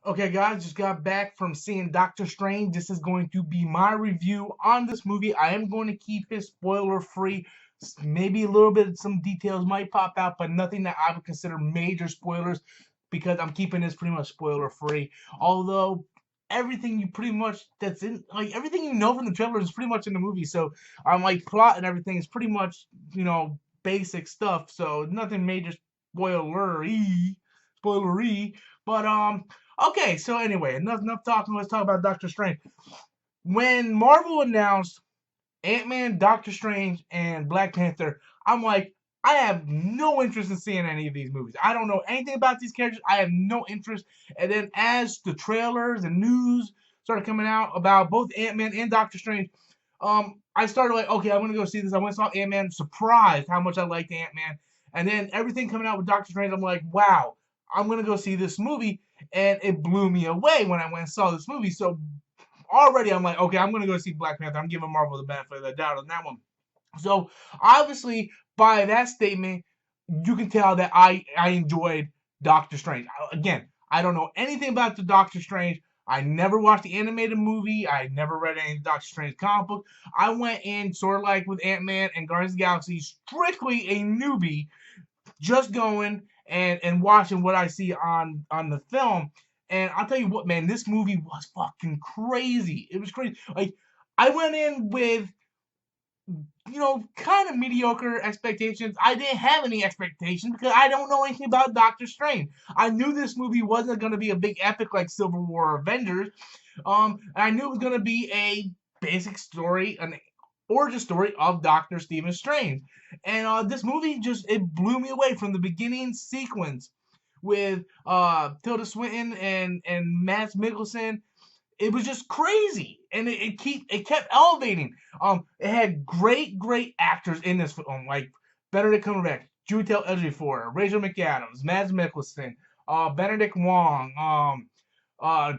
Okay, guys, just got back from seeing Doctor Strange. This is going to be my review on this movie. I am going to keep it spoiler free. Maybe a little bit, some details might pop out, but nothing that I would consider major spoilers because I'm keeping this pretty much spoiler free. Although everything you pretty much that's in, like everything you know from the trailer is pretty much in the movie. So I'm like plot and everything is pretty much basic stuff. So nothing major spoilery. But okay, so anyway, enough talking. Let's talk about Doctor Strange. When Marvel announced Ant-Man, Doctor Strange, and Black Panther, I'm like, I have no interest in seeing any of these movies. I don't know anything about these characters. I have no interest. And then as the trailers and news started coming out about both Ant-Man and Doctor Strange, I started like, okay, I'm gonna go see this. I went and saw Ant-Man, surprised how much I liked Ant-Man. And then everything coming out with Doctor Strange, I'm like, wow, I'm gonna go see this movie. And it blew me away when I went and saw this movie. So already I'm like, okay, I'm gonna go see Black Panther. I'm giving Marvel the benefit of the doubt on that one. So obviously, by that statement, you can tell that I enjoyed Doctor Strange. Again, I don't know anything about the Doctor Strange. I never watched the animated movie. I never read any Doctor Strange comic book. I went in sort of like with Ant-Man and Guardians of the Galaxy, strictly a newbie, just going and watching what I see on the film. And I'll tell you what, man, this movie was fucking crazy. It was crazy. Like I went in with kind of mediocre expectations. I didn't have any expectations because I don't know anything about Doctor Strange. I knew this movie wasn't going to be a big epic like Civil War or Avengers. I knew it was going to be a basic story, an origin story of Doctor Stephen Strange. And this movie it blew me away from the beginning sequence with Tilda Swinton and Mads Mikkelsen. It was just crazy, and it kept elevating. It had great actors in this film, like Benedict Cumberbatch, Chiwetel Ejiofor, Rachel McAdams, Mads Mikkelsen, Benedict Wong,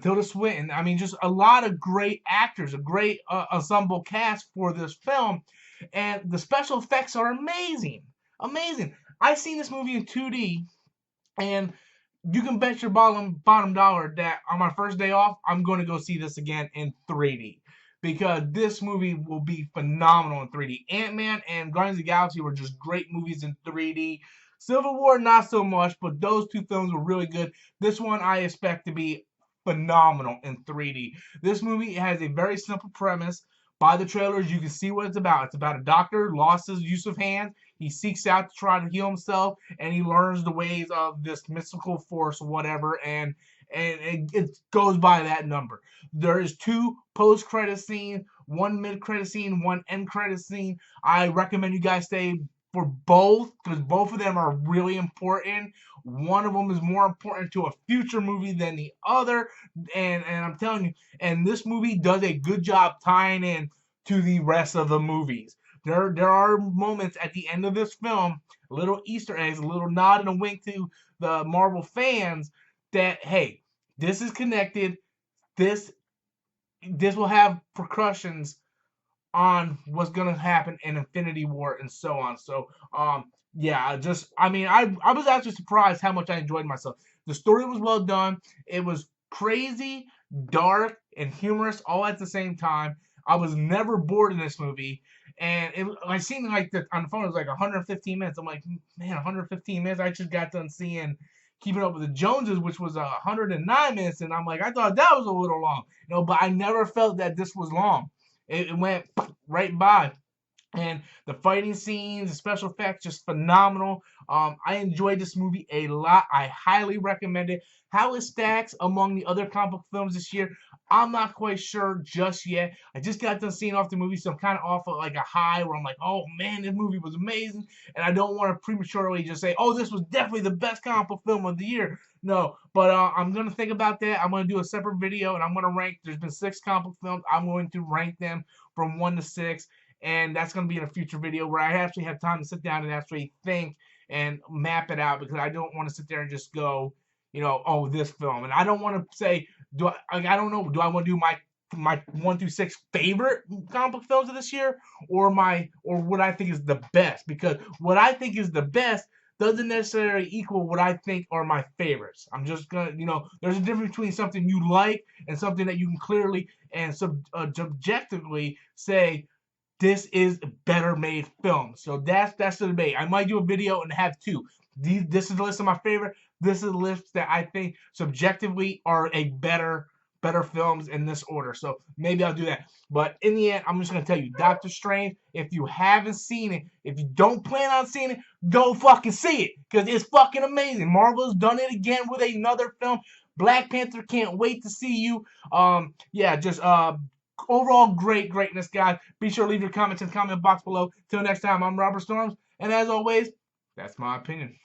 Tilda Swinton. I mean, just a lot of great actors, a great ensemble cast for this film, and the special effects are amazing. I seen this movie in 2D, and you can bet your bottom dollar that on my first day off, I'm going to go see this again in 3D because this movie will be phenomenal in 3D. Ant-Man and Guardians of the Galaxy were just great movies in 3D. Civil War, not so much, but those two films were really good. This one I expect to be phenomenal in 3D. This movie has a very simple premise. By the trailers, you can see what it's about. It's about a doctor lost his use of hands. He seeks out to try to heal himself, and he learns the ways of this mystical force, or whatever, and it goes by that number. There is two post-credit scenes, one mid-credit scene, one end-credit scene. I recommend you guys stay for both because both of them are really important. One of them is more important to a future movie than the other, and I'm telling you, and this movie does a good job tying in to the rest of the movies. There are moments at the end of this film, little Easter eggs, a little nod and a wink to the Marvel fans that hey, this is connected. This this will have percussions on what's gonna happen in Infinity War and so on. So yeah, just I mean I was actually surprised how much I enjoyed myself. The story was well done. It was crazy, dark, and humorous all at the same time. I was never bored in this movie. And I seen like on the phone it was like 115 minutes. I'm like, man, 115 minutes. I just got done seeing Keeping Up with the Joneses, which was 109 minutes, and I'm like, I thought that was a little long, but I never felt that this was long. It went right by. And the fighting scenes, the special effects, just phenomenal. I enjoyed this movie a lot. I highly recommend it. How it stacks among the other comic book films this year, I'm not quite sure just yet. I just got done seeing off the movie, so I'm kind of off of like a high where I'm like, oh man, this movie was amazing. And I don't want to prematurely just say, oh, this was definitely the best comic book film of the year. No, but I'm going to think about that. I'm going to do a separate video, and I'm going to rank. There's been 6 comic book films. I'm going to rank them from 1 to 6. And that's going to be in a future video where I actually have time to sit down and actually think and map it out because I don't want to sit there and just go, oh, this film. And I don't want to say, I don't know, do I want to do my 1 through 6 favorite comic book films of this year or what I think is the best? Because what I think is the best doesn't necessarily equal what I think are my favorites. I'm just gonna, there's a difference between something you like and something that you can clearly and subjectively say this is a better made film. So that's the debate. I might do a video and have two. This is the list of my favorite. This is the list that I think subjectively are a better films in this order. So maybe I'll do that. But in the end, I'm just gonna tell you, Doctor Strange, if you haven't seen it, if you don't plan on seeing it, go fucking see it. Because it's fucking amazing. Marvel's done it again with another film. Black Panther, can't wait to see you. Yeah, just overall greatness, guys. Be sure to leave your comments in the comment box below. Till next time, I'm Robert Storms, and as always, that's my opinion.